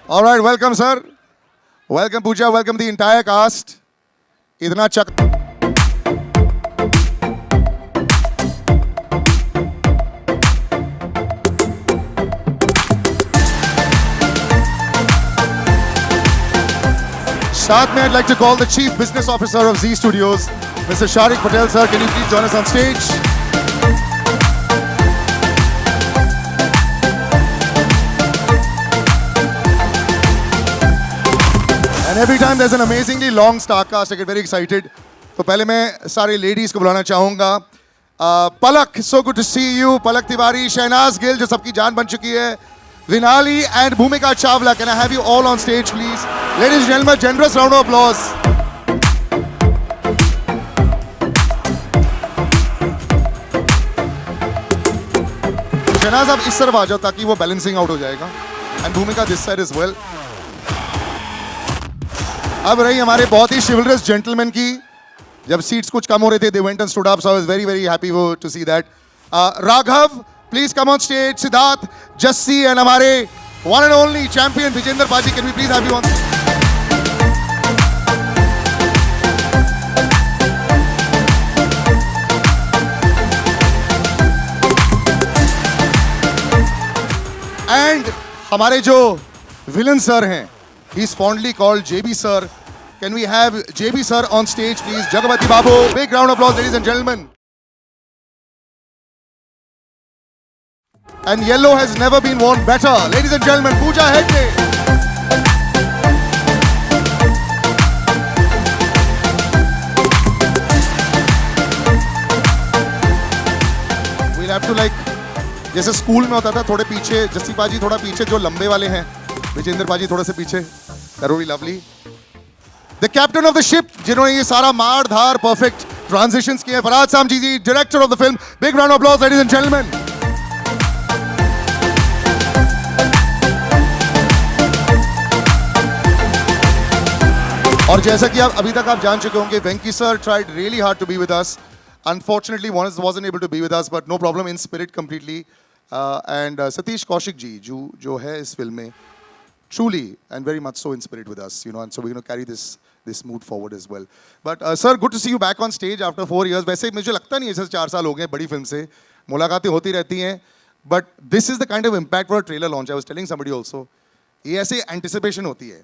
All right, welcome, sir. Welcome, Pooja. Welcome the entire cast. इतना चक साथ में I'd like to call the Chief Business Officer of Z Studios, Mr. Sharik Patel, sir. Can you please join us on stage? And every time there's an amazingly long star cast, I get very excited. तो पहले मैं सारे ladies को बुलाना चाहूँगा. Palak, so good to see you. Palak Tiwari, Shehnaz Gill, जो सबकी जान बन चुकी है. Vinali and Bhumika Chawla. Can I have you all on stage, please? Ladies and gentlemen, generous round of applause. Shehnaz, आप इस तरफ आ जाओ ताकि वो balancing out हो जाएगा. And Bhumika this side as well. अब रही हमारे बहुत ही chivalrous gentlemen की जब seats कुछ कम हो रहे थे, they went and stood up, so I was very very happy to see that. Raghav, please come on stage. Siddharth, Jassi and हमारे one and only champion Vijender Paji, can we please have you on? And हमारे जो villain sir हैं, he's fondly called JB sir. Can we have JB sir on stage, please? Jagapati Babu, big round of applause, ladies and gentlemen. And yellow has never been worn better. Ladies and gentlemen, Pooja Hegde. We'll have to like, जैसे school में होता था थोड़े पीछे, जस्सी पाजी थोड़ा पीछे, जो लंबे वाले हैं, विजेंद्र पाजी थोड़े से पीछे. That would be lovely. The captain of the ship, जिन्होंने ये सारा मार धार perfect transitions किए, फराज सामजी जी, director of the film. Big round of applause, ladies and gentlemen. और जैसा कि आप अभी तक आप जान चुके होंगे, Venki sir tried really hard to be with us. Unfortunately, wasn't able to be with us, but no problem, in spirit completely. And Satish Kaushik ji, जो है इस फिल्म में, truly and very much so in spirit with us, you know, and so we're going to carry this mood forward as well. But sir, good to see you back on stage after 4 years. वैसे मुझे लगता नहीं है जैसे 4 साल हो गए बड़ी फिल्म से, मुलाकातें होती रहती हैं. But this is the kind of impact for a trailer launch. I was telling somebody also, ये ऐसे anticipation होती है.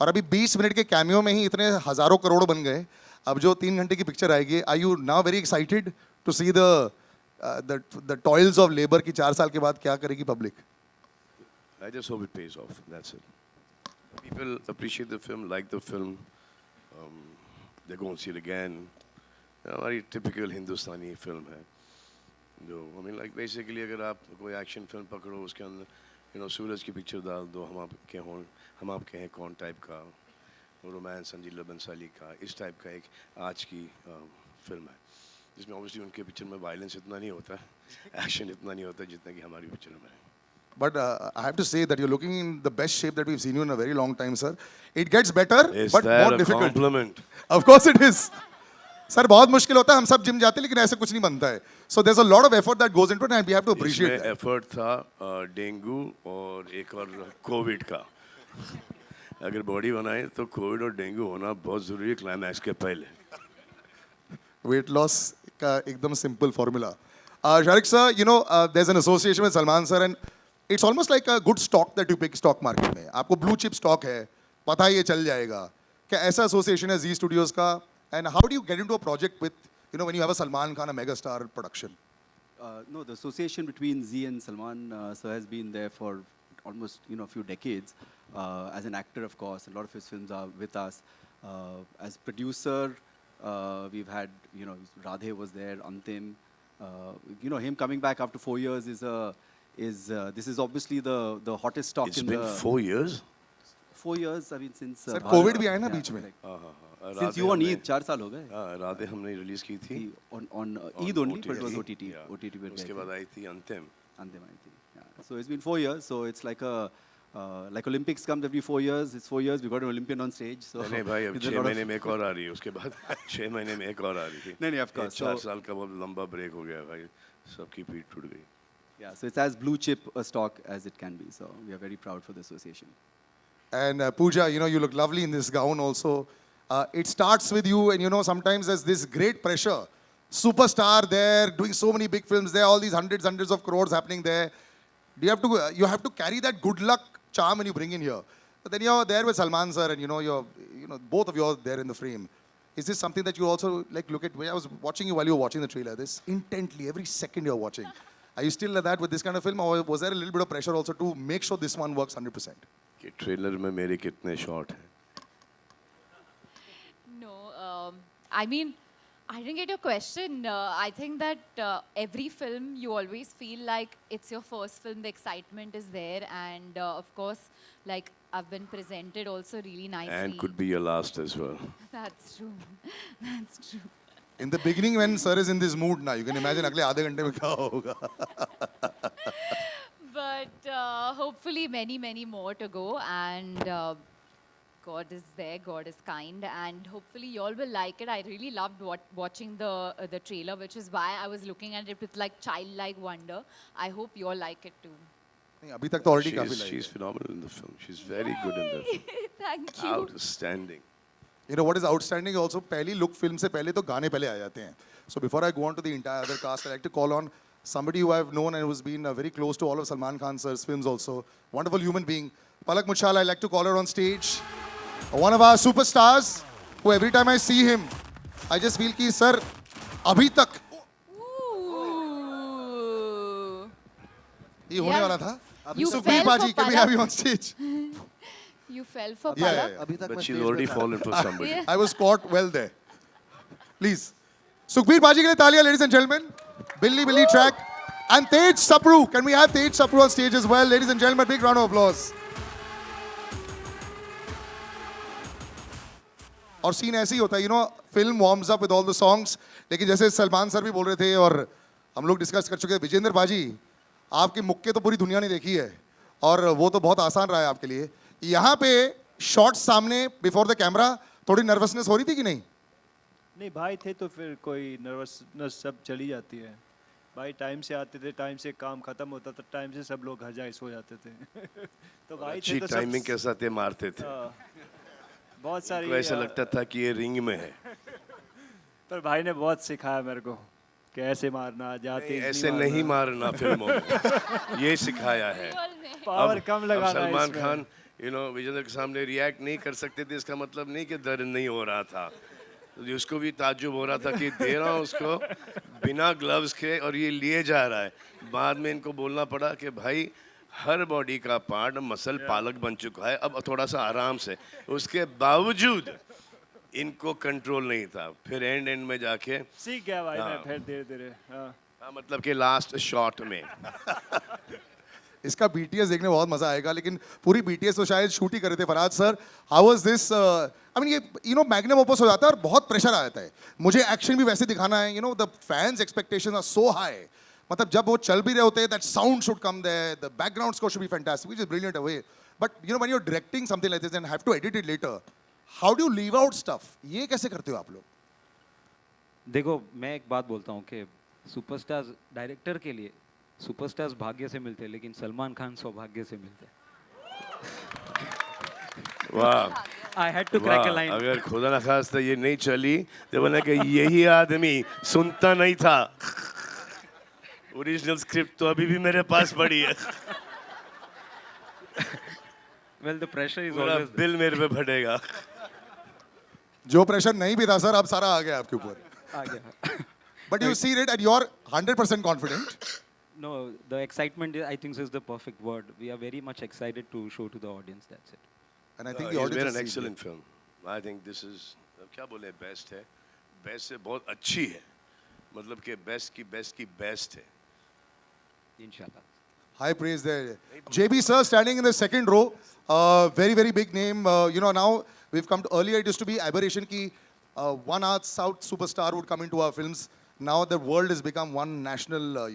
और अभी 20 मिनट के कैमियो में ही इतने हजारों करोड़ बन गए. अब जो 3 घंटे की पिक्चर आएगी, are you now very excited to see the toils of labor की 4 साल के बाद क्या करेगी public? I just hope it pays off. That's it. People appreciate the film, like the film. They're going to see it again. Very typical Hindustani film है. जो I mean like basically अगर आप कोई action film पकड़ो उसके अंदर you know सूरज की picture डाल दो, हम आपके हैं कौन type का, रोमांस संजीला बंसाली का, इस type का एक आज की film है जिसमें obviously उनके picture में violence इतना नहीं होता, action इतना नहीं होता जितना कि हमारी picture में है. But I have to say that you're looking in the best shape that we've seen you in a very long time, sir. It gets better, Is but that more a difficult. compliment? Of course it is. Sir, बहुत मुश्किल होता है. हम सब gym जाते हैं लेकिन ऐसे कुछ नहीं बनता है. So there's a lot of effort that goes into it, and we have to appreciate इसमें that. effort था डेंगू और एक और कोविड का. अगर बॉडी बनाए तो कोविड और डेंगू होना बहुत जरूरी है क्लाइमैक्स के पहले. Weight loss का एकदम simple formula. Sharik sir, you know, there's an association with Salman sir, and it's almost like a good stock that you pick stock market में. आपको blue chip stock है, पता है ये चल जाएगा. क्या ऐसा एसोसिएशन है जी स्टूडियोज का? And how do you get into a project with when you have a Salman Khan, a mega star production? No, the association between Z and Salman sir has been there for almost a few decades. As an actor, of course, a lot of his films are with us. As producer, we've had Radhe was there, Antim. Him coming back after 4 years this is obviously the hottest stock It's in been the 4 years. 4 years. I mean since sir Bharat- Covid भी आया ना yeah, बीच में. like, हाँ हाँ हाँ since you on Eid 4 साल हो गए. राधे हमने रिलीज की थी On Eid only, but it was OTT. Yeah. OTT पे उसके गए बाद थे. आई थी अंतिम. Andem, I think. Yeah. So it's been 4 years. So it's like like Olympics comes every 4 years. It's 4 years. We got an Olympian on stage. So नहीं भाई अब it's a 6 lot of- महीने में एक और आ रही है उसके बाद 6 महीने में एक और आ रही थी. नहीं, of course. 4 So- साल का बहुत लंबा ब्रेक हो गया भाई, सबकी पीठ टूट गई. Yeah. So it's as blue chip a stock as it can be. So we are very proud for the association. And Pooja, you look lovely in this gown also. It starts with you, and sometimes there's this great pressure. Superstar there, doing so many big films there, all these hundreds of crores happening there. Do you have to carry that good luck charm when you bring in here? But then you're there with Salman sir, and you're both of you are there in the frame. Is this something that you also like look at? I was watching you while you were watching the trailer. This intently, every second you're watching. Are you still like that with this kind of film, or was there a little bit of pressure also to make sure this one works 100%? कि trailer में मेरे कितने shot हैं? No, I mean, I didn't get your question. I think that every film you always feel like it's your first film, the excitement is there, and of course, like I've been presented also really nicely. And could be your last as well. That's true. That's true. In the beginning, when sir is in this mood now, you can imagine अगले आधे घंटे में क्या होगा. But hopefully many more to go, and God is there, God is kind, and hopefully you all will like it. I really loved watching the trailer, which is why I was looking at it with like childlike wonder. I hope you all like it too. नहीं, अभी तक तो already काफी like She's है. phenomenal in the film. She's very good in the film. Thank you. Outstanding. You know what is outstanding also? पहली look film से पहले तो गाने पहले आ जाते हैं. So before I go on to the entire other cast, I like to call on somebody who I've known and who's been very close to all of Salman Khan sir's films also. Wonderful human being. Palak Muchhala, I like to call her on stage. One of our superstars, who every time I see him, I just feel कि sir अभी तक Ooh. ये होने Yeah. वाला था. You Sukhbir fell for Baji, can we have Palak. you on stage? You fell for Yeah, Palak. yeah. अभी तक But मैं she's stage already पे था. fallen for somebody. Yeah. I was caught well there. Please. Sukhbir Baji के लिए तालियां, ladies and gentlemen. Billy track. And Tej Sapru. Can we have Tej Sapru on stage as well? Ladies and gentlemen, big round of applause. और scene ऐसे ही होता है, film warms up with all the songs. लेकिन जैसे Salman sir भी बोल रहे थे और हम लोग डिस्कस कर चुके हैं, विजेंद्र बाजी, आपके मुक्के तो पूरी दुनिया ने देखी है और वो तो बहुत आसान रहा है आपके लिए. यहाँ पे शॉट्स सामने बिफोर द कैमरा थोड़ी नर्वसनेस हो रही थी कि नहीं? नहीं भाई थे तो फिर कोई नर्वसनेस सब चली जाती है. भाई टाइम से आते थे, टाइम से काम खत्म होता था, टाइम से सब लोग घर जाए सो जाते थे. तो भाई अच्छी थे तो टाइमिंग के साथ ये मारते थे. हाँ, बहुत सारी तो ऐसा लगता था कि ये रिंग में है. पर भाई ने बहुत सिखाया मेरे को कैसे मारना, जाते नहीं, ऐसे नहीं मारना फिल्मों में. ये सिखाया है. पावर कम अब लगाना सलमान इसमें. खान विजेंद्र के सामने रिएक्ट नहीं कर सकते थे, इसका मतलब नहीं कि दर्द नहीं हो रहा था. उसको भी ताज्जुब हो रहा था कि दे रहा हूँ उसको बिना ग्लव्स के और ये लिए जा रहा है. बाद में इनको बोलना पड़ा कि भाई हर बॉडी का पार्ट मसल पालक बन चुका है, अब थोड़ा सा आराम से. उसके बावजूद इनको कंट्रोल नहीं था. फिर एंड में जाके सीख गया भाई हाँ. मैं फिर धीरे धीरे. हाँ. मतलब कि लास्ट शॉट में इसका BTS देखने में बहुत मजा आएगा, लेकिन पूरी BTS तो शायद शूट ही कर रहे थे. Farhad sir, how was this? I mean ये मैग्नम ओपस हो जाता है और बहुत प्रेशर आ जाता है. मुझे एक्शन भी वैसे दिखाना है. The fans expectations are so high. मतलब जब वो चल भी रहे होते हैं, that sound should come there, the background score should be fantastic, which is brilliant away. But when you are directing something like this and have to edit it later, how do you leave out stuff? ये कैसे करते हो आप लोग? देखो, मैं एक बात बोलता हूँ कि सुपरस्टार्स डायरेक्टर के लिए सुपरस्टार्स भाग्य से मिलते हैं, लेकिन सलमान खान सौभाग्य से मिलते हैं. वाह I had to crack a वाह. लाइन. अगर खुदा न खास्ता ये नहीं चली तो बोला कि यही आदमी सुनता नहीं था. ओरिजिनल स्क्रिप्ट तो अभी भी मेरे पास पड़ी है. वेल, द प्रेशर इज पूरा ऑलवेज बिल मेरे पे फटेगा. जो प्रेशर नहीं भी था सर अब सारा आ गया आपके ऊपर. आ गया. But you see it and you're 100% confident. No, the excitement I think is the perfect word. We are very much excited to show to the audience. That's it. And I think the It's audience been has an seen excellent it. film. I think this is क्या बोले best है. Best से बहुत अच्छी है. मतलब कि best की बेस्ट है. Inshallah. High praise there. JB sir standing in the second row. Very, very big name. Now we've come to earlier. It used to be aberration ki one South superstar would come into our films. Now the world has become one national,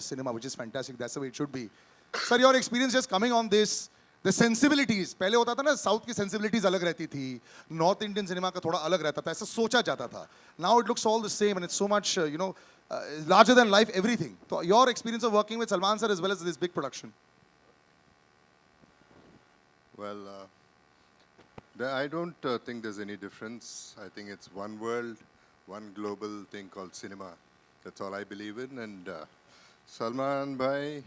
cinema, which is fantastic. That's the way it should be. Sir, your experience just coming on this, the sensibilities. पहले होता था ना South की sensibilities अलग रहती थी. North Indian cinema का थोड़ा अलग रहता था. ऐसा सोचा जाता था. Now it looks all the same and it's so much, larger than life everything. So your experience of working with Salman sir as well as this big production. Well, I don't think there's any difference. I think it's one world, one global thing called cinema. That's all I believe in. And Salman Bhai,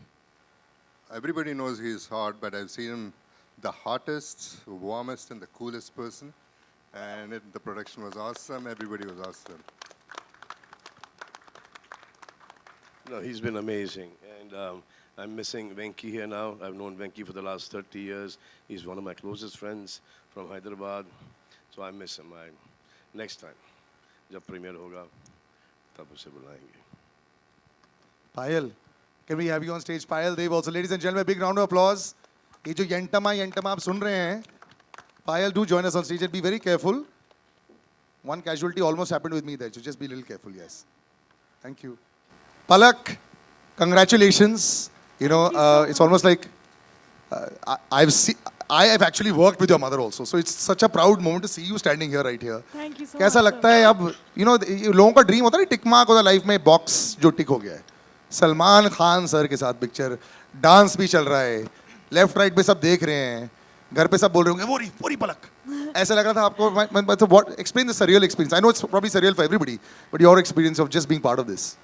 everybody knows he's hot, but I've seen him the hottest, warmest, and the coolest person. And the production was awesome. Everybody was awesome. No, he's been amazing. And I'm missing Venki here now. I've known Venki for the last 30 years. He's one of my closest friends from Hyderabad. So I miss him. Next time, जब premiere होगा, तब उसे बुलाएंगे. Payal, can we have you on stage? Payal Dev also. Ladies and gentlemen, big round of applause. ये जो यंटमा आप सुन रहे हैं, Payal, do join us on stage and be very careful. One casualty almost happened with me there, so just be a little careful, yes. Thank you. Palak, congratulations. It's almost like I have actually worked with your mother also, so it's such a proud moment to see you standing here right here. Thank you so कैसा much, लगता है अब लोगों का dream होता है tick mark होता life में बॉक्स जो टिक हो गया है सलमान खान सर के साथ पिक्चर डांस भी चल रहा है लेफ्ट राइट पे सब देख रहे हैं घर पे सब बोल रहे होंगे वो रही पलक ऐसा लग रहा था आपको what explain the surreal experience. I know it's probably surreal for everybody, but your experience of just being part of this.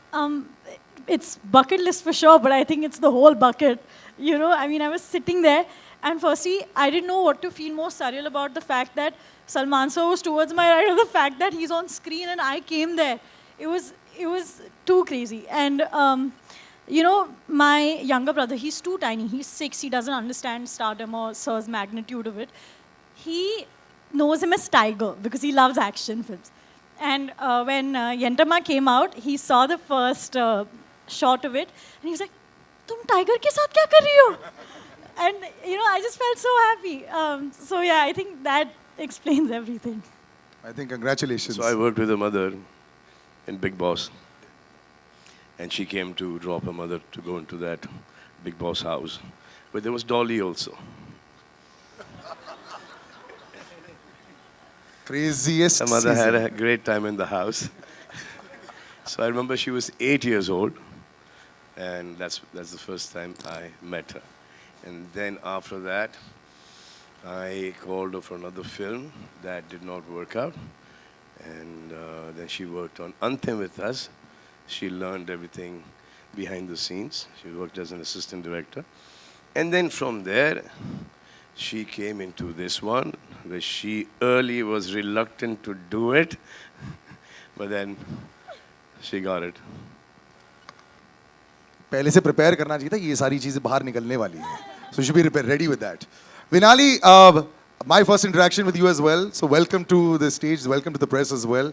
It's bucket list for sure, but I think it's the whole bucket. I was sitting there, and firstly, I didn't know what to feel more surreal about the fact that Salman sir was towards my right, or the fact that he's on screen and I came there. It was too crazy. And my younger brother, he's too tiny. He's 6. He doesn't understand stardom or sir's magnitude of it. He knows him as Tiger because he loves action films. And when Yentama came out, he saw the first shot of it, and he was like, "Tum tiger ke saath kya kar rahi ho?" And I just felt so happy. So yeah, I think that explains everything. I think congratulations. So I worked with her mother in Big Boss. And she came to drop her mother to go into that Big Boss house. But there was Dolly also. Craziest Her mother season. had a great time in the house. So I remember she was 8 years old. And that's the first time I met her. And then after that, I called her for another film. That did not work out. And then she worked on Anthem with us. She learned everything behind the scenes. She worked as an assistant director. And then from there, she came into this one, where she early was reluctant to do it. But then she got it. पहले से prepare करना चाहिए था ये सारी चीजें बाहर निकलने वाली हैं so you should be ready with that. Vinali, my first interaction with you as well, so welcome to the stage, welcome to the press as well.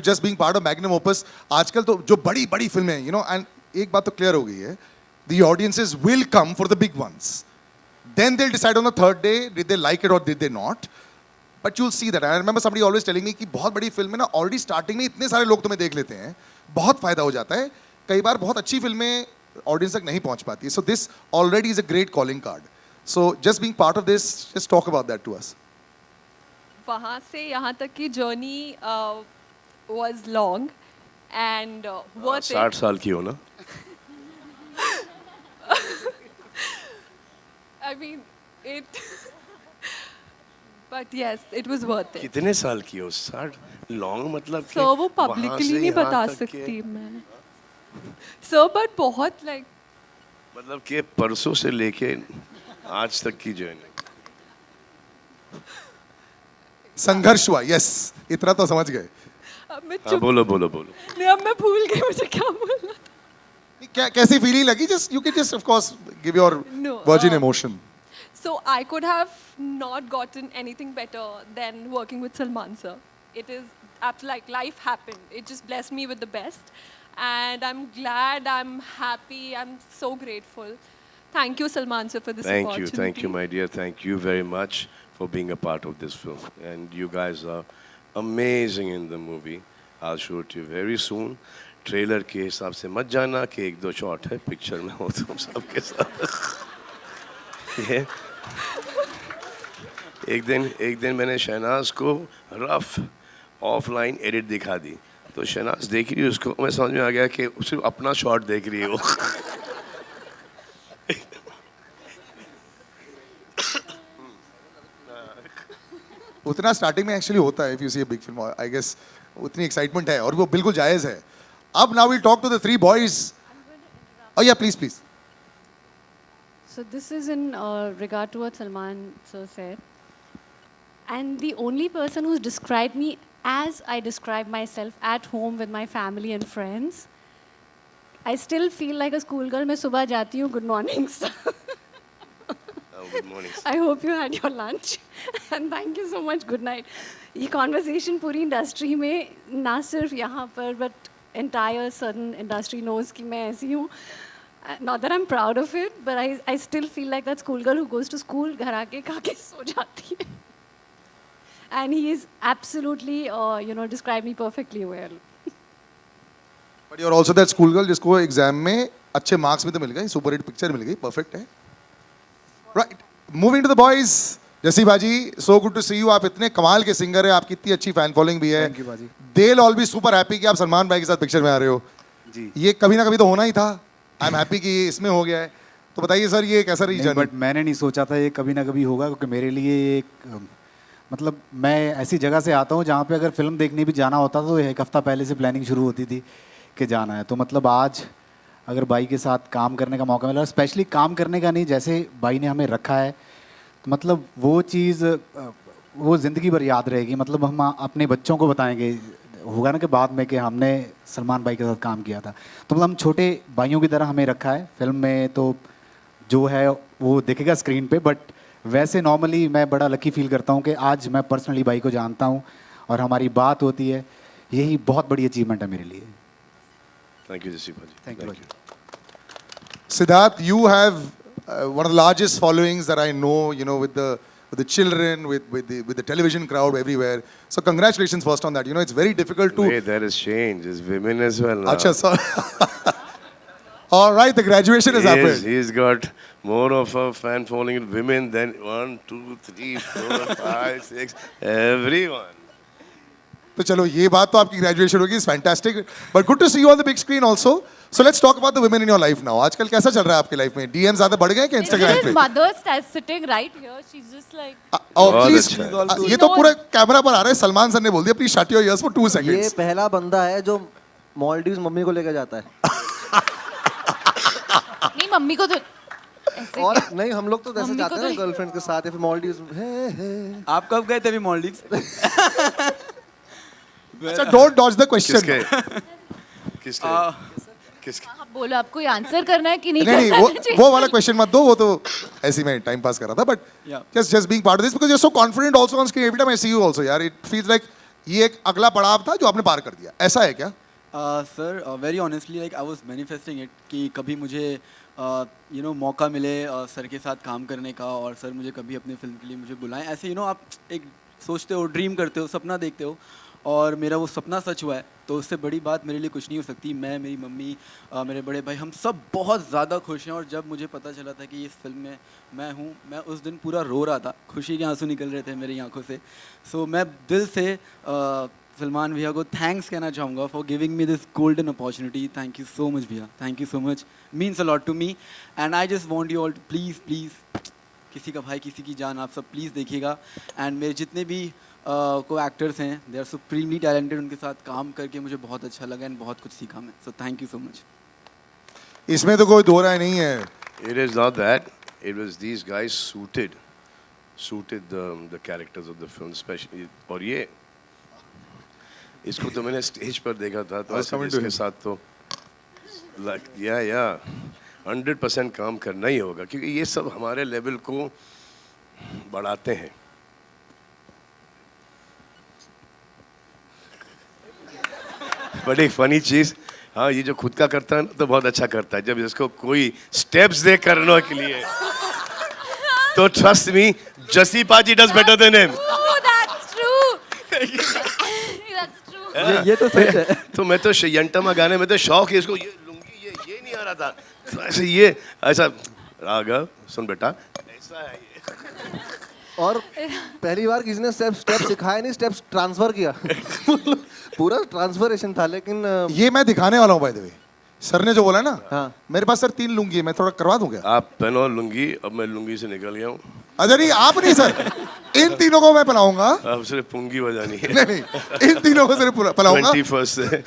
Just being part of Magnum Opus, आजकल तो जो बड़ी फिल्में हैं, and एक बात तो clear हो गई है, the audiences will come for the big ones. Then they'll decide on the third day, did they like it or did they not. But you'll see that. I remember somebody always telling me कि बहुत बड़ी film में ना already starting में इतने सारे लोग तुम्हें देख लेते हैं, बहुत फायदा हो जाता है. कई बार बहुत अच्छी फिल्में ऑडियंस तक नहीं पहुंच पाती. So this already is a great calling card. So just being part of this, just talk about that to us. वहाँ से यहाँ तक की journey was long and worth it. 60 साल की हो ना? I mean, it. But yes, it was worth it. कितने साल की हो? 60 लॉन्ग मतलब कि So वो वहाँ publicly से नहीं यहाँ बता तक के- सकती मैं. So but बहुत like मतलब कि परसों से लेके आज तक की जर्नी. संघर्ष हुआ, यस, इतना तो समझ गए. अब मैं हाँ, चुप बोलो बोलो बोलो. नहीं, अब मैं भूल गई मुझे क्या बोलना था. क्या कैसी फीलिंग लगी? Just you can just of course give your No, virgin emotion. So I could have not gotten anything better than working with Salman sir. It is like life happened. It just blessed me with the best, and I'm glad, I'm happy, I'm so grateful. Thank you, Salman sir, for this opportunity. Thank you, my dear. Thank you very much for being a part of this film. And you guys are amazing in the movie. I'll show it to you very soon. Trailer के हिसाब से मत जाना कि एक दो shot है, picture में हो तुम सबके साथ. ये एक दिन मैंने शहनाज को रफ ऑफलाइन एडिट दिखा दी, तो शहनाज देख रही है उसको, मैं समझ में आ गया कि सिर्फ अपना शॉट देख रही है वो. उतना स्टार्टिंग में एक्चुअली होता है. If you see a big film, I guess उतनी एक्साइटमेंट है और वो बिल्कुल जायज़ है. अब now we talk to the 3 boys. Oh yeah, please. So this is in regard to what Salman sir said. And the only person who's described me as I describe myself at home with my family and friends, I still feel like a schoolgirl. मैं सुबह जाती हूँ, good morning sir. Good morning. I hope you had your lunch. And thank you so much, good night. ये conversation पूरी industry में, ना सिर्फ यहाँ पर, but entire certain industry knows कि मैं ऐसी हूँ. Not that I'm proud of it, but I still feel like that schoolgirl who goes to school, घर आके खा के सो जाती है. And he is absolutely, described me perfectly well. But you're also that school girl जिसको exam में अच्छे marks भी तो मिल गए, सुपर हिट पिक्चर मिल गई, परफेक्ट है. Right, moving to the boys. Jassi बाजी, so good to see you. आप इतने कमाल के सिंगर हैं, आपकी इतनी अच्छी फैन फॉलोइंग भी है. थैंक यू बाजी. They will all be super happy कि आप सलमान भाई के साथ पिक्चर में आ रहे हो. जी. ये कभी ना कभी तो होना ही था. आई एम हैप्पी कि ये इसमें हो गया है. तो बताइए सर, ये कैसा रही जर्नी? बट मैंने नहीं सोचा था ये कभी ना कभी होगा, क्योंकि मेरे लिए एक मतलब मैं ऐसी जगह से आता हूँ जहाँ पे अगर फिल्म देखने भी जाना होता तो 1 हफ्ता पहले से प्लानिंग शुरू होती थी कि जाना है. तो मतलब आज अगर भाई के साथ काम करने का मौका मिला, स्पेशली काम करने का नहीं, जैसे भाई ने हमें रखा है, तो मतलब वो चीज़ वो ज़िंदगी भर याद रहेगी. मतलब हम अपने बच्चों को बताएंगे, होगा ना कि बाद में कि हमने सलमान भाई के साथ काम किया था. तो मतलब हम छोटे भाइयों की तरह हमें रखा है फिल्म में. तो जो है वो दिखेगा स्क्रीन पे, बट वैसे नॉर्मली मैं बड़ा लकी फील करता हूँ कि आज मैं पर्सनली भाई को जानता हूँ और हमारी बात होती है. यही बहुत बड़ी अचीवमेंट है मेरे लिए. Thank you, Jesse Bhaji. Thank you. Siddharth, you have one of the largest followings that I know, with the children, with the television crowd everywhere. So congratulations first on that. It's very difficult to... Wait, there is change. There's women as well now. Acha, so all right, the graduation has happened. He's got more of a fan following in women than 1, 2, 3, 4, 5, 6, everyone. तो चलो ये बात तो आपकी graduation होगी, is fantastic. But good to see you on the big screen also. So let's talk about the women in your life now. आजकल कैसा चल रहा है आपकी लाइफ में? डीएम ज्यादा बढ़ गए क्या इंस्टाग्राम पे? His mother sitting right here. She's just like. Please, ये तो पूरा कैमरा पर आ रहा है. सलमान सर ने बोल दिया please shut your ears for 2 seconds. ये पहला बंदा है जो मालदीव्स मम्मी को लेकर जाता है. नहीं, मम्मी को तो ऐसे और नहीं, हम लोग तो जैसे मम्मी को जाते हैं तो- गर्लफ्रेंड के साथ या फिर मालदीव्स. आप कब गए थे अभी मालदीव्स? अच्छा, डोंट डॉज द क्वेश्चन. किसके? आप बोलो, आपको आंसर करना है कि नहीं? नहीं नहीं, वो वाला क्वेश्चन मत दो. वो तो ऐसे मैं टाइम पास कर रहा था. But just being part of this because you are so confident also on screen. Every time I see you also, यार इट फील्स लाइक ये एक अगला पड़ाव था जो आपने पार कर दिया. ऐसा है क्या? Sir very honestly like I was manifesting it कि कभी मुझे मौका मिले सर के साथ काम करने का, और सर मुझे कभी अपने फिल्म के लिए मुझे बुलाएं. ऐसे आप एक सोचते हो, ड्रीम करते हो, सपना देखते हो, और मेरा वो सपना सच हुआ है. तो उससे बड़ी बात मेरे लिए कुछ नहीं हो सकती. मैं, मेरी मम्मी, मेरे बड़े भाई, हम सब बहुत ज़्यादा खुश हैं. और जब मुझे पता चला था कि इस फिल्म में मैं हूँ, मैं उस दिन पूरा रो रहा था. खुशी के आंसू निकल रहे थे मेरी आंखों से. सो मैं दिल से सलमान भैया को थैंक्स कहना चाहूँगा for giving me this golden opportunity. Thank you so much भैया, thank you so much. Means a lot to me. And I just want you all to please किसी का भाई किसी की जान, आप सब प्लीज़ देखिएगा. एंड मेरे जितने भी को एक्टर्स हैं, दे आर सुप्रीमली टैलेंटेड. उनके साथ काम करके मुझे बहुत अच्छा लगा एंड बहुत कुछ सीखा मैं. So thank you so much. इसमें तो कोई दो राय नहीं है. It is not that. It was these guys suited. suited the characters of the film, especially. और ये इसको तो मैंने स्टेज पर देखा था, तो ऐसे इसके साथ तो like yeah 100% काम करना ही होगा, क्योंकि ये सब हमारे लेवल को बढ़ाते हैं. बड़ी फनी चीज, हाँ, ये जो खुद का करता है ना तो बहुत अच्छा करता है. जब इसको कोई स्टेप्स दे करने के लिए तो ट्रस्ट मी, जसी पाजी does better than him. That's true. That's true. ये तो सच है. तो मैं तो यंटमा गाने में तो शौक है इसको, ये लुंगी ये नहीं आ रहा था, तो ऐसे ये ऐसा राघव सुन बेटा ऐसा है ये. और पहली बार किसी ने स्टेप सिखाया नहीं, स्टेप्स ट्रांसफर किया. पूरा ट्रांसफरेशन था. लेकिन ये मैं दिखाने वाला हूँ बाय द वे. सर ने जो बोला ना, हाँ. मेरे पास सर 3 लुंगी है, मैं थोड़ा करवा दूं क्या? आप पहनो लुंगी. अब मैं लुंगी से निकल गया हूँ. अच्छा नहीं, आप नहीं सर, इन तीनों को मैं पलाऊंगा. अब सिर्फ पुंगी बजानी है. नहीं, इन तीनों को सिर्फ पलाऊंगा. 21st से.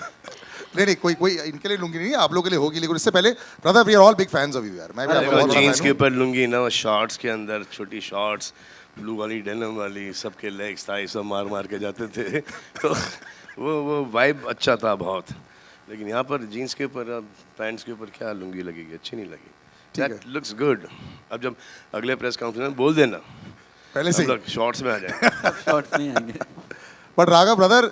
नहीं, कोई इनके लिए लुंगी नहीं है, आप लोगों के लिए होगी. लेकिन इससे पहले brother, we are all big fans of you यार. मैं भी आपका बहुत बड़ा जीन्स fan के हूं. ऊपर लुंगी ना, शॉर्ट्स के अंदर छोटी शॉर्ट्स, ब्लू वाली डेनिम वाली, सबके लेग्स थाई सब मार के जाते थे. तो वो वाइब अच्छा था बहुत. लेकिन यहाँ पर जीन्स के ऊपर, पैंट्स के ऊपर क्या लुंगी लगेगी, अच्छी नहीं लगी. That looks good. अब जब अगले प्रेस कॉन्फ्रेंस में बोल देना पहले से शॉर्ट्स में आ जाए. शॉर्ट्स नहीं आएंगे. But Raghav brother,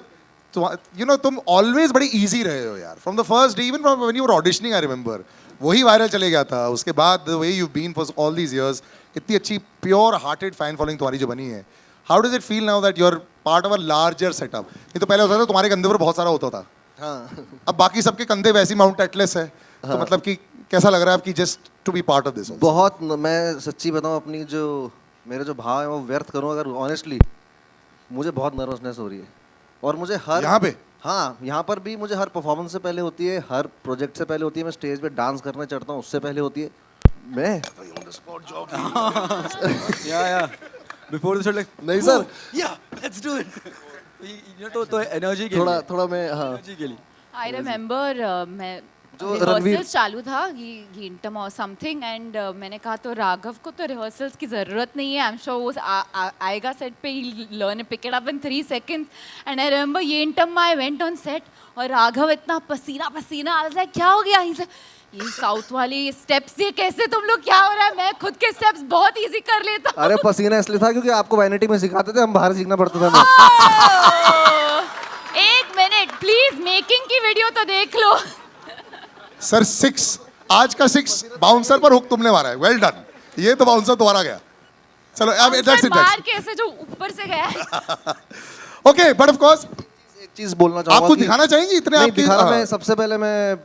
you know तुम ऑलवेज बड़ी इजी रहे हो यार. From the first day, even from when you were auditioning, I remember वही वायरल चले गया था. उसके बाद the way you been for all these years, इतनी अच्छी प्योर हार्टेड फैन फॉलोइंग तुम्हारी जो बनी है. How does it feel now that you are part of a larger setup? नहीं तो पहले होता था तुम्हारे कंधे पर बहुत सारा होता था. हाँ. अब बाकी सबके कंधे वैसी माउंट एटलस है. तो मतलब कि कैसा लग रहा है आपकी just to be part of this? बहुत. मैं सच्ची बताऊं, अपनी जो मेरे जो भाव है वो व्यर्थ करूं अगर ऑनेस्टली, मुझे बहुत नर्वसनेस हो रही है. और मुझे हर यहाँ पे, हाँ, यहाँ पर भी मुझे हर परफॉर्मेंस से पहले होती है, हर प्रोजेक्ट से पहले होती है. मैं स्टेज पे डांस करने चढ़ता हूँ उससे पहले होती है. मैं Before the show, like, नहीं sir, yeah, let's do it. तो एनर्जी के थोड़ा मैं, हाँ, एनर्जी के लिए. I remember मैं जो रणवीर रिहर्सल्स चालू था, घंटम और समथिंग, एंड मैंने कहा तो राघव को तो रिहर्सल्स की ज़रूरत नहीं है, आई एम श्योर वो आएगा सेट पे, ही learn pick it up in 3 seconds. And I remember घंटम I went on set और राघव इतना पसीना पसीना, आई वाज लाइक क्या हो गया? ये साउथ वाली स्टेप्स, ये कैसे तुम लोग, क्या हो रहा है? मैं खुद के स्टेप्स बहुत इजी कर लेता हूं. अरे पसीना इसलिए था क्योंकि आपको वैनिटी में सिखाते थे, हम बाहर सीखना पड़ता था. एक मिनट प्लीज, मेकिंग की वीडियो तो देख लो. सर 6, आज का 6 बाउंसर पर हुक तुमने मारा है. Well done. ये तो बाउंसर तुम्हारा गया. चलो अब दैट्स इट. मार के ऐसे जो ऊपर से गया. ओके, बट ऑफ कोर्स एक चीज बोलना चाहूंगा. आपको दिखाना चाहेंगे इतने नहीं, आपकी दिखाना. मैं सबसे पहले मैं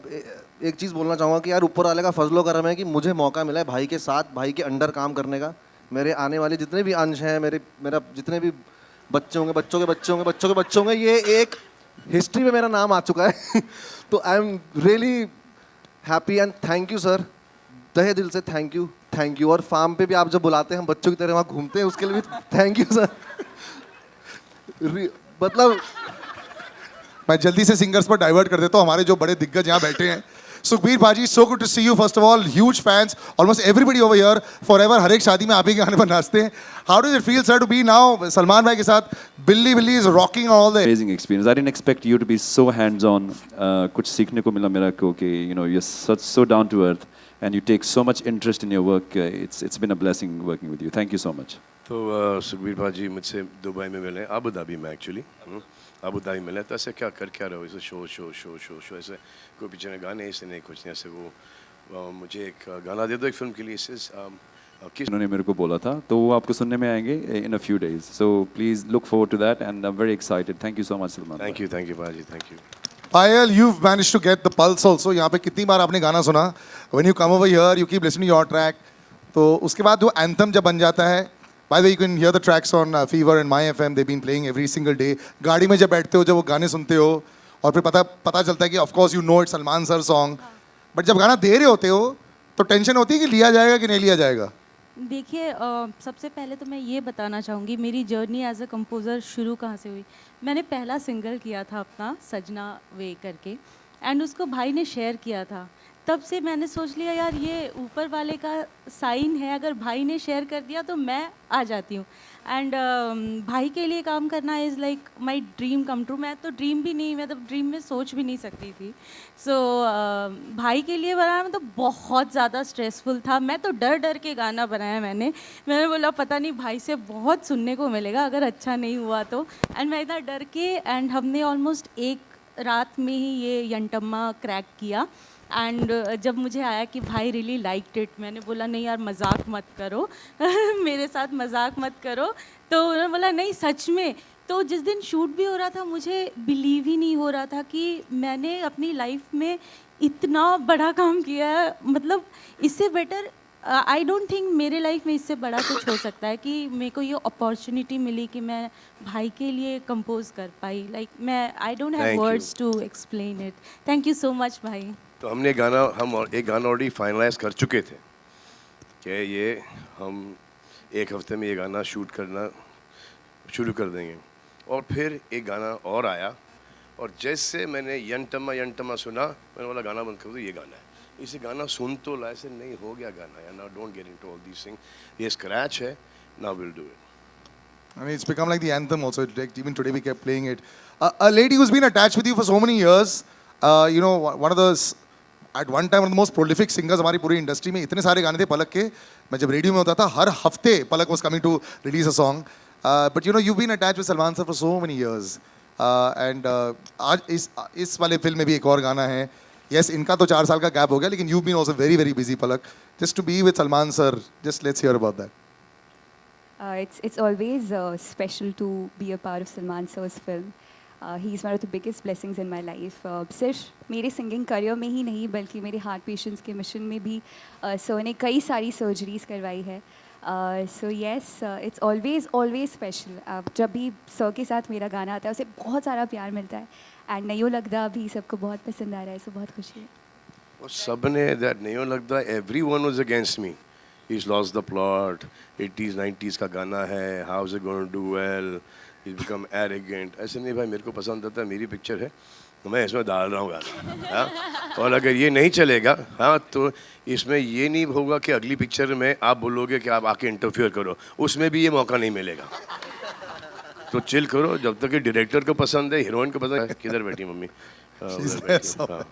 एक चीज़ बोलना चाहूँगा कि यार ऊपर वाले का फजलो करम है कि मुझे मौका मिला है भाई के साथ, भाई के अंडर काम करने का. मेरे आने वाले जितने भी अंश हैं, मेरा जितने भी बच्चे होंगे, बच्चों के बच्चे होंगे, ये एक हिस्ट्री में मेरा नाम आ चुका है. तो I am really happy and thank you sir, तहे दिल से थैंक यू. और फार्म पे भी आप जब बुलाते हैं, हम बच्चों की तरह वहाँ घूमते हैं, उसके लिए भी थैंक यू सर. मतलब मैं जल्दी से सिंगर्स पर डाइवर्ट कर देता हूँ. हमारे जो बड़े दिग्गज यहाँ बैठे हैं, Sukhbir bhaji, so good to see you. First of all huge fans, almost everybody over here, forever. हर एक शादी में आप ही के गाने पर नाचते हैं. How does it feel sir to be now Salman भाई के साथ? Billi is rocking all the amazing experience. I didn't expect you to be so hands on. कुछ सीखने को मिला मेरा को कि you know you're so down to earth and you take so much interest in your work. It's been a blessing working with you. Thank you so much. तो सुखबीर भाजी मुझसे दुबई में मिले, अबू धाबी में एक्चुअली, अबू धाबी मिले. तो ऐसे क्या रहे हो, ऐसे शो ऐसे कोई पीछे में गाने ऐसे नहीं, कुछ नहीं ऐसे. वो मुझे एक गाना दे दो एक फिल्म के लिए. किस उन्होंने मेरे को बोला था, तो वो आपको सुनने में आएंगे in a few days. So please look forward to that and I'm very excited. Thank you so much, Salman. Thank you भाजी, thank you. Payal, you've managed to get the pulse also. यहाँ पे कितनी बार आपने गाना सुना? When you come over here, you keep listening to your track. तो उसके बाद वो anthem जब बन जाता है, by the way, you can hear the tracks on Fever and My FM. They've been playing every single day. गाड़ी में जब बैठते हो, जब वो गाने सुनते हो, और फिर पता चलता है कि of course you know it's Salman sir song. But जब गाना दे रहे होते हो, तो टेंशन होती है कि लिया जाएगा कि नहीं लिया जाएगा. देखिए, सबसे पहले तो मैं ये बताना चाहूँगी मेरी जर्नी एज अ कंपोज़र शुरू कहाँ से हुई. मैंने पहला सिंगल किया था अपना, सजना वे करके, एंड उसको भाई ने शेयर किया था. तब से मैंने सोच लिया यार ये ऊपर वाले का साइन है, अगर भाई ने शेयर कर दिया तो मैं आ जाती हूँ। एंड भाई के लिए काम करना is like my dream come true. मैं तो ड्रीम भी नहीं, मतलब ड्रीम में सोच भी नहीं सकती थी। सो भाई के लिए बनाना तो बहुत ज़्यादा स्ट्रेसफुल था। मैं तो डर डर के गाना बनाया मैंने बोला पता नहीं भाई से बहुत सुनने को मिलेगा अगर अच्छा नहीं हुआ तो। एंड मैं इतना डर के, एंड हमने ऑलमोस्ट एक रात में ही ये यंटम्मा क्रैक किया। एंड जब मुझे आया कि भाई रियली लाइक्ड इट, मैंने बोला नहीं यार मजाक मत करो मेरे साथ मजाक मत करो। तो उन्होंने बोला नहीं सच में। तो जिस दिन शूट भी हो रहा था मुझे बिलीव ही नहीं हो रहा था कि मैंने अपनी लाइफ में इतना बड़ा काम किया है। मतलब इससे बेटर आई डोंट थिंक मेरे लाइफ में इससे बड़ा कुछ हो सकता है कि मेरे को ये अपॉर्चुनिटी मिली कि मैं भाई के लिए कंपोज कर पाई। लाइक मैं I don't have words to explain it. Thank you so much भाई। तो हम एक गाना ऑलरेडी फाइनलाइज कर चुके थे कि ये हम एक हफ्ते में ये गाना शूट करना शुरू कर देंगे, और फिर एक गाना और आया, और जैसे मैंने यंटमा सुना मैंने बोला गाना बंद कर दो, ये गाना है। इसे गाना सुन तो ला, ऐसे नहीं हो गया गाना यार, now don't get into all these things, ये स्क्रैच है, now will do it. I mean, it's become like the anthem also. Like, even today we kept playing it. A lady who's been attached with you for so many years, you know, one of the, at one time, one of the most prolific singers हमारी पूरी industry में। इतने सारे गाने थे पलक के, मैं जब रेडियो में होता था हर हफ्ते पलक was coming to release a song. But you know, you've been attached with Salman sir for so many years. And आज इस वाले फिल्म में भी एक और गाना है। Yes, इनका तो 4 साल का गैप हो गया, लेकिन you've been also very, very busy, Palak. Just to be with Salman sir, just let's hear about that. It's always special to be a part of Salman sir's film. He's one of the biggest blessings in my life. सिर्फ मेरे singing career में ही नहीं बल्कि मेरे heart patients के mission में भी sir ने कई सारी सर्जरीज करवाई है। So yes, it's always special. जब भी सर के साथ मेरा गाना आता है उसे बहुत सारा प्यार मिलता है, एंड नहीं लगता भी सबको बहुत पसंद आ रहा है, सो बहुत खुशी है। और सब ने दैट नहीं लगता, everyone was against me, he's lost the plot, 80s 90s का गाना है, how is it going to do well, he's become arrogant। ऐसे नहीं भाई, मेरे को पसंद आता है, मेरी पिक्चर है तो मैं इसमें डाल रहा हूँ गाना, हाँ। और अगर ये नहीं चलेगा, हाँ, तो इसमें ये नहीं होगा कि अगली पिक्चर में आप बोलोगे कि आप आके इंटरफियर करो, उसमें भी ये मौका नहीं मिलेगा। तो चिल करो, जब तक कि डायरेक्टर को पसंद है, हीरोइन को पसंद है। किधर बैठी मम्मी? हाँ,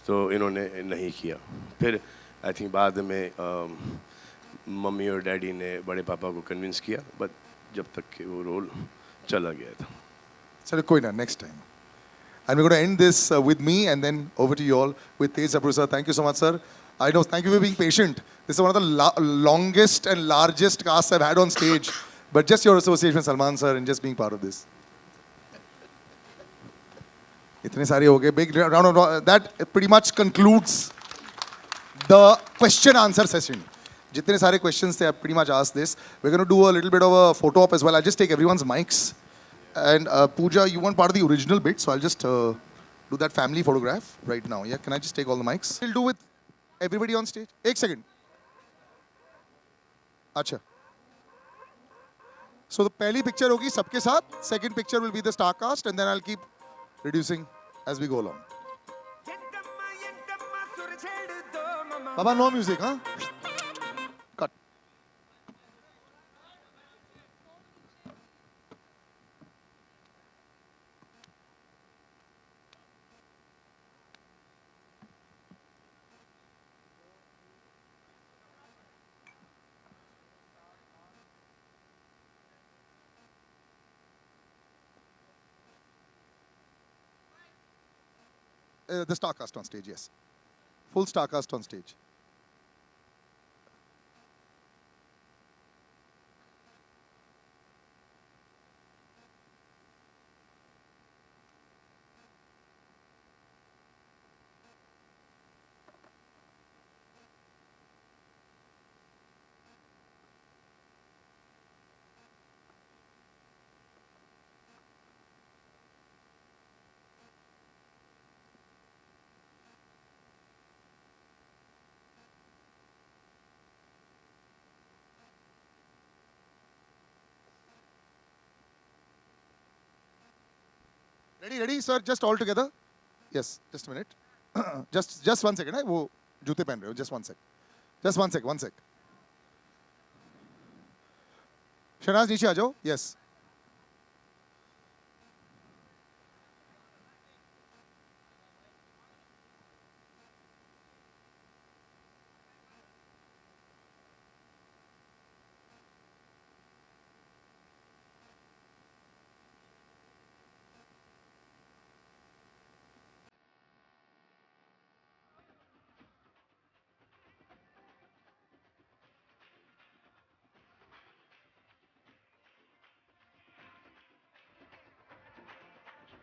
तो इन्होंने नहीं किया। फिर आई थिंक बाद में मम्मी और डैडी ने बड़े पापा को कन्विंस किया, बट जब तक कि वो रोल चला गया था। चलो कोई ना, next time. And we're going to end this with me, and then over to you all with Tej Sapru sir. Thank you so much, sir. I know, thank you for being patient. This is one of the longest and largest casts I've had on stage. But just your association with Salman sir and just being part of this. इतने सारे हो गए. Big round of applause. That pretty much concludes the question answer session. जितने सारे questions थे, I pretty much asked this. We're going to do a little bit of a photo op as well. I'll just take everyone's mics. And Pooja, you weren't part of the original bit, so I'll just do that family photograph right now. Yeah, can I just take all the mics? We'll do with everybody on stage. Ek second. Acha. So the pehli picture hogi sabke saath. Second picture will be the star cast, and then I'll keep reducing as we go along. Baba, no music, huh? Cut. The star cast on stage, yes. Full star cast on stage. Ready, sir? Just all together? Yes, just a minute. Just 1 second है, वो जूते पहन रहे हो, just one sec. Shehnaaz नीचे आ जाओ, yes.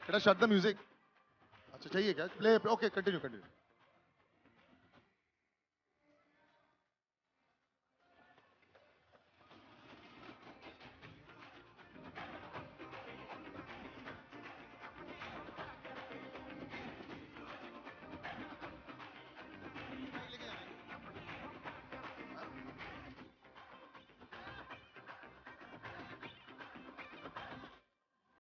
बेटा shut the music. अच्छा चाहिए क्या? Play, okay continue.